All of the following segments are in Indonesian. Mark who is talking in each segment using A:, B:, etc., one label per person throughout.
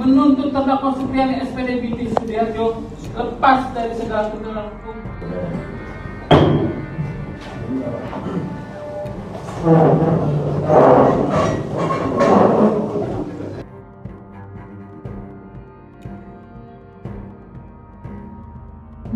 A: menuntut terdakwa Supriyani SPD binti Sudiharjo lepas dari segala tuntutan hukum.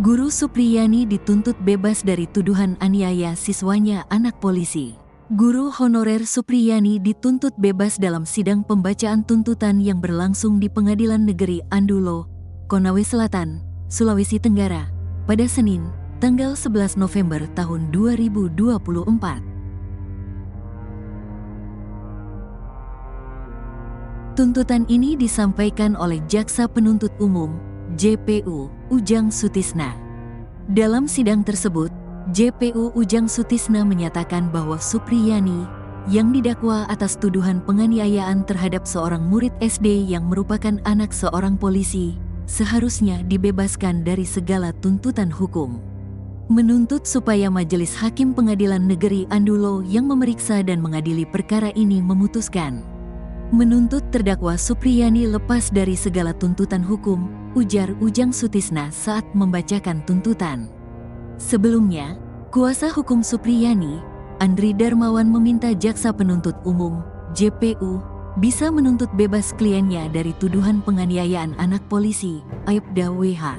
B: Guru Supriyani dituntut bebas dari tuduhan aniaya siswanya anak polisi. Guru honorer Supriyani dituntut bebas dalam sidang pembacaan tuntutan yang berlangsung di Pengadilan Negeri Andulo, Konawe Selatan, Sulawesi Tenggara, pada Senin, tanggal 11 November tahun 2024. Tuntutan ini disampaikan oleh Jaksa Penuntut Umum, JPU, Ujang Sutisna. Dalam sidang tersebut, JPU Ujang Sutisna menyatakan bahwa Supriyani yang didakwa atas tuduhan penganiayaan terhadap seorang murid SD yang merupakan anak seorang polisi, seharusnya dibebaskan dari segala tuntutan hukum. Menuntut supaya Majelis Hakim Pengadilan Negeri Andulo yang memeriksa dan mengadili perkara ini memutuskan. Menuntut terdakwa Supriyani lepas dari segala tuntutan hukum, ujar Ujang Sutisna saat membacakan tuntutan. Sebelumnya, kuasa hukum Supriyani, Andri Darmawan meminta Jaksa Penuntut Umum, JPU, bisa menuntut bebas kliennya dari tuduhan penganiayaan anak polisi, Aibda WH.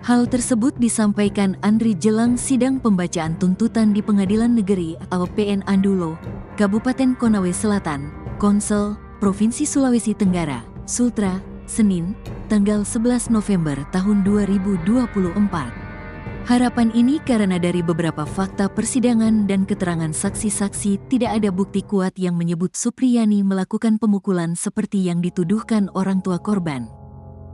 B: Hal tersebut disampaikan Andri jelang sidang pembacaan tuntutan di Pengadilan Negeri atau PN Andulo, Kabupaten Konawe Selatan, Konsel, Provinsi Sulawesi Tenggara, Sultra, Senin, tanggal 11 November tahun 2024. Harapan ini karena dari beberapa fakta persidangan dan keterangan saksi-saksi tidak ada bukti kuat yang menyebut Supriyani melakukan pemukulan seperti yang dituduhkan orang tua korban.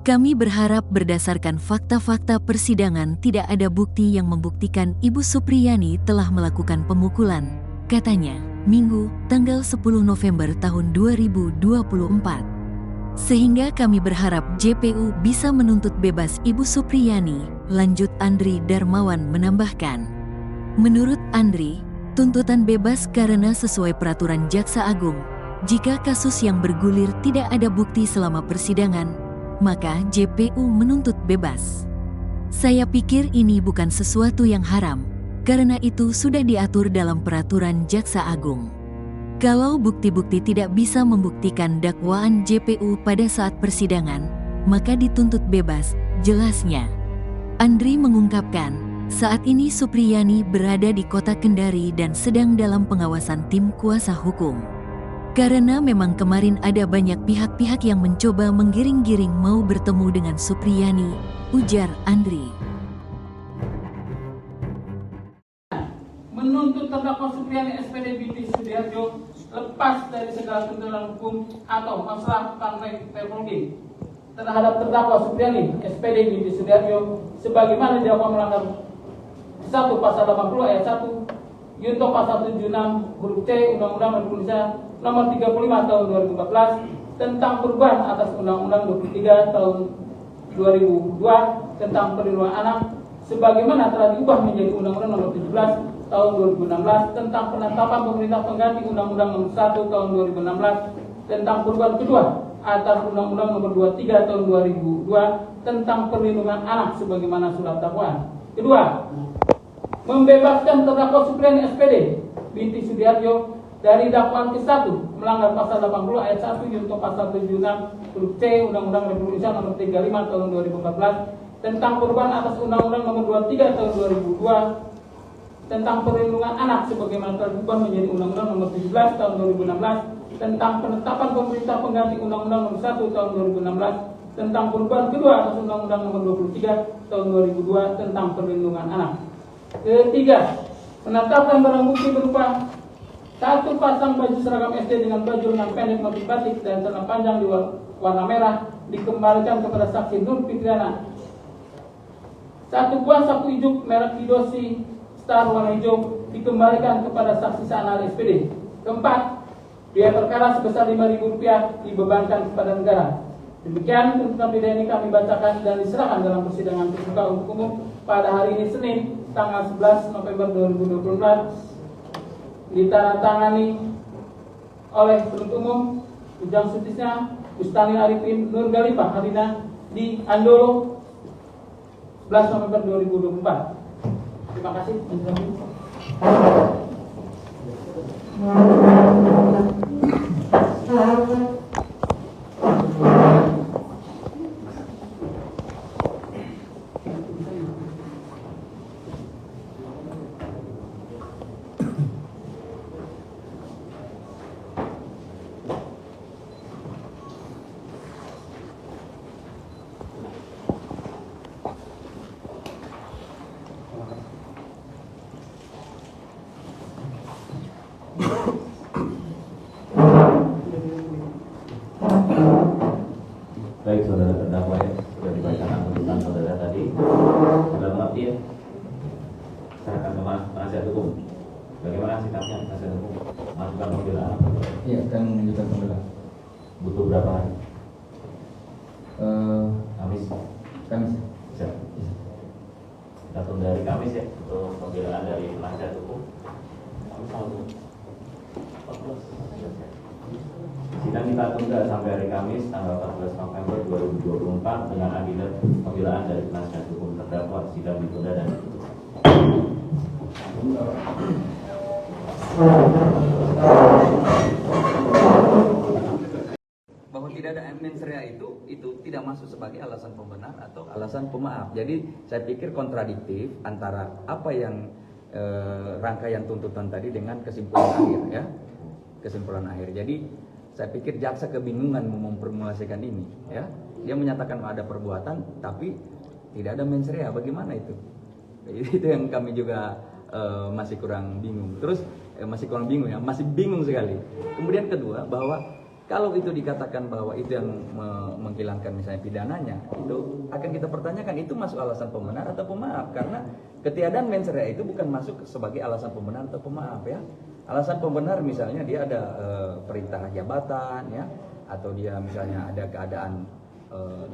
B: Kami berharap berdasarkan fakta-fakta persidangan tidak ada bukti yang membuktikan Ibu Supriyani telah melakukan pemukulan, katanya, Minggu, tanggal 10 November tahun 2024. Sehingga kami berharap JPU bisa menuntut bebas Ibu Supriyani, lanjut Andri Darmawan menambahkan. Menurut Andri, tuntutan bebas karena sesuai peraturan Jaksa Agung, jika kasus yang bergulir tidak ada bukti selama persidangan, maka JPU menuntut bebas. Saya pikir ini bukan sesuatu yang haram, karena itu sudah diatur dalam peraturan Jaksa Agung. Kalau bukti-bukti tidak bisa membuktikan dakwaan JPU pada saat persidangan, maka dituntut bebas, jelasnya. Andri mengungkapkan, saat ini Supriyani berada di kota Kendari dan sedang dalam pengawasan tim kuasa hukum. Karena memang kemarin ada banyak pihak-pihak yang mencoba menggiring-giring mau bertemu dengan Supriyani, ujar Andri.
A: Menuntut terdakwa Supriyani SPD binti Sudiharjo lepas dari segala tuntutan hukum atau masalah teknologi terhadap terdakwa Supriyani SPD binti Sudiharjo sebagaimana didakwa melanggar 1 Pasal 80 ayat 1 Junto Pasal 76 huruf C Undang-Undang Republik Indonesia Nomor 35 tahun 2014 tentang perubahan atas Undang-Undang 23 tahun 2002 tentang perlindungan anak sebagaimana telah diubah menjadi Undang-Undang Nomor 17 tahun 2016 tentang penetapan pemerintah pengganti Undang-Undang Nomor 1 tahun 2016 tentang perubahan kedua atas Undang-Undang Nomor 23 tahun 2002 tentang perlindungan anak sebagaimana surat dakwaan. Kedua, membebaskan terdakwa Supriyani SPD binti Sudiharjo dari dakwaan ke-1 melanggar Pasal 80 ayat 1 Junto Pasal 76 huruf C Undang-Undang Republik Indonesia Nomor 35 tahun 2014 tentang perubahan atas Undang-Undang Nomor 23 tahun 2002 tentang perlindungan anak sebagaimana telah diubah menjadi Undang-Undang Nomor 17 tahun 2016 tentang penetapan pemerintah pengganti Undang-Undang Nomor 1 tahun 2016 tentang perubahan kedua atas Undang-Undang Nomor 23 tahun 2002 tentang perlindungan anak. Ketiga, menetapkan barang bukti berupa 1 pasang baju seragam SD dengan baju lengan pendek motif batik dan celana panjang di warna merah dikembalikan kepada saksi Nur Fitriana. 1 buah sapu ijuk merek Kidosi Star warna hijau dikembalikan kepada saksi Sanal SPD. Keempat, biaya perkara sebesar Rp5.000 dibebankan kepada negara. Demikian tuntutan pidana ini kami bacakan dan diserahkan dalam persidangan terbuka untuk umum pada hari ini Senin tanggal 11 November 2024 ditandatangani oleh penuntut umum Ujang Sutisna, Bustani Arifin Nur Galifah Hadina di Andolo 11 November 2024. Terima kasih.
C: Baik, saudara terdakwa ya, sudah dibacakan tuntutan saudara tadi. Sudah mengerti ya? Serahkan ke penasihat hukum. Bagaimana sikapnya penasihat hukum? Masukan pembelaan?
D: Iya, akan menunjukkan pembelaan.
C: Butuh berapa hari? Kamis?
D: Kamis.
C: Bisa? Kita tunda dari Kamis ya, untuk pembelaan dari penasihat hukum. Sidang kita tunda sampai hari Kamis tanggal 14 November 2024 dengan agenda pembelaan dari penasihat hukum terdakwa. Sidang ditunda dan ditutup.
D: Bahwa tidak ada mens rea itu tidak masuk sebagai alasan pembenar atau alasan pemaaf. Jadi saya pikir kontradiktif antara apa yang rangkaian tuntutan tadi dengan kesimpulan akhir ya. Kesimpulan akhir. Jadi saya pikir jaksa kebingungan memformulasikan ini ya. Dia menyatakan ada perbuatan tapi tidak ada mens rea. Bagaimana itu? Itu yang kami juga masih kurang bingung. Terus masih kurang bingung ya, masih bingung sekali. Kemudian kedua, bahwa kalau itu dikatakan bahwa itu yang menghilangkan misalnya pidananya, itu akan kita pertanyakan itu masuk alasan pembenar atau pemaaf, karena ketiadaan mens rea itu bukan masuk sebagai alasan pembenar atau pemaaf ya. Alasan pembenar misalnya dia ada perintah jabatan ya, atau dia misalnya ada keadaan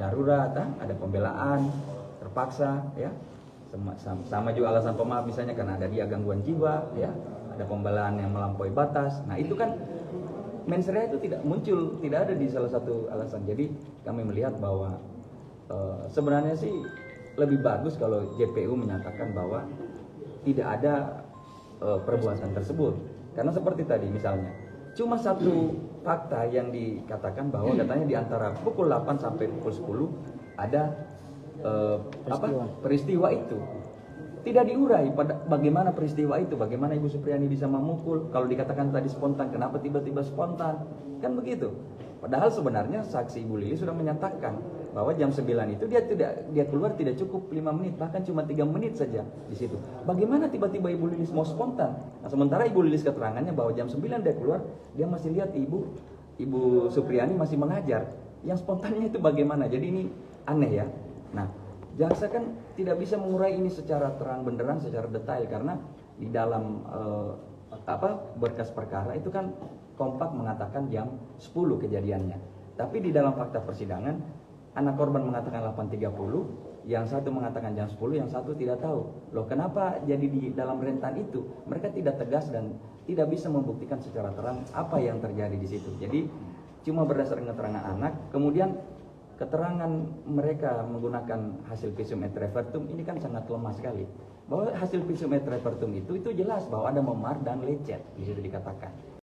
D: darurat, ada pembelaan terpaksa ya. Sama juga alasan pemaaf misalnya karena ada dia gangguan jiwa ya, ada pembelaan yang melampaui batas. Nah itu kan mens rea itu tidak muncul, tidak ada di salah satu alasan. Jadi kami melihat bahwa sebenarnya sih lebih bagus kalau JPU menyatakan bahwa tidak ada perbuatan tersebut. Karena seperti tadi misalnya, cuma satu fakta yang dikatakan bahwa katanya di antara pukul 8 sampai pukul 10 ada peristiwa itu. Tidak diurai pada bagaimana peristiwa itu, bagaimana Ibu Supriani bisa memukul. Kalau dikatakan tadi spontan, kenapa tiba-tiba spontan? Kan begitu. Padahal sebenarnya saksi Ibu Lili sudah menyatakan bahwa jam 9 itu dia keluar tidak cukup 5 menit, bahkan cuma 3 menit saja di situ. Bagaimana tiba-tiba Ibu Lilis mau spontan? Nah, sementara Ibu Lilis keterangannya bahwa jam 9 dia keluar, dia masih lihat Ibu Supriani masih mengajar. Yang spontannya itu bagaimana? Jadi ini aneh ya. Nah, jaksa kan tidak bisa mengurai ini secara terang benderang, secara detail, karena di dalam berkas perkara itu kan kompak mengatakan jam 10 kejadiannya. Tapi di dalam fakta persidangan anak korban mengatakan 8.30, yang satu mengatakan jam 10, yang satu tidak tahu. Loh, kenapa jadi di dalam rentan itu? Mereka tidak tegas dan tidak bisa membuktikan secara terang apa yang terjadi di situ. Jadi cuma berdasarkan keterangan anak, kemudian keterangan mereka menggunakan hasil visum et repertum ini kan sangat lemah sekali. Bahwa hasil visum et repertum itu jelas bahwa ada memar dan lecet, di situ dikatakan.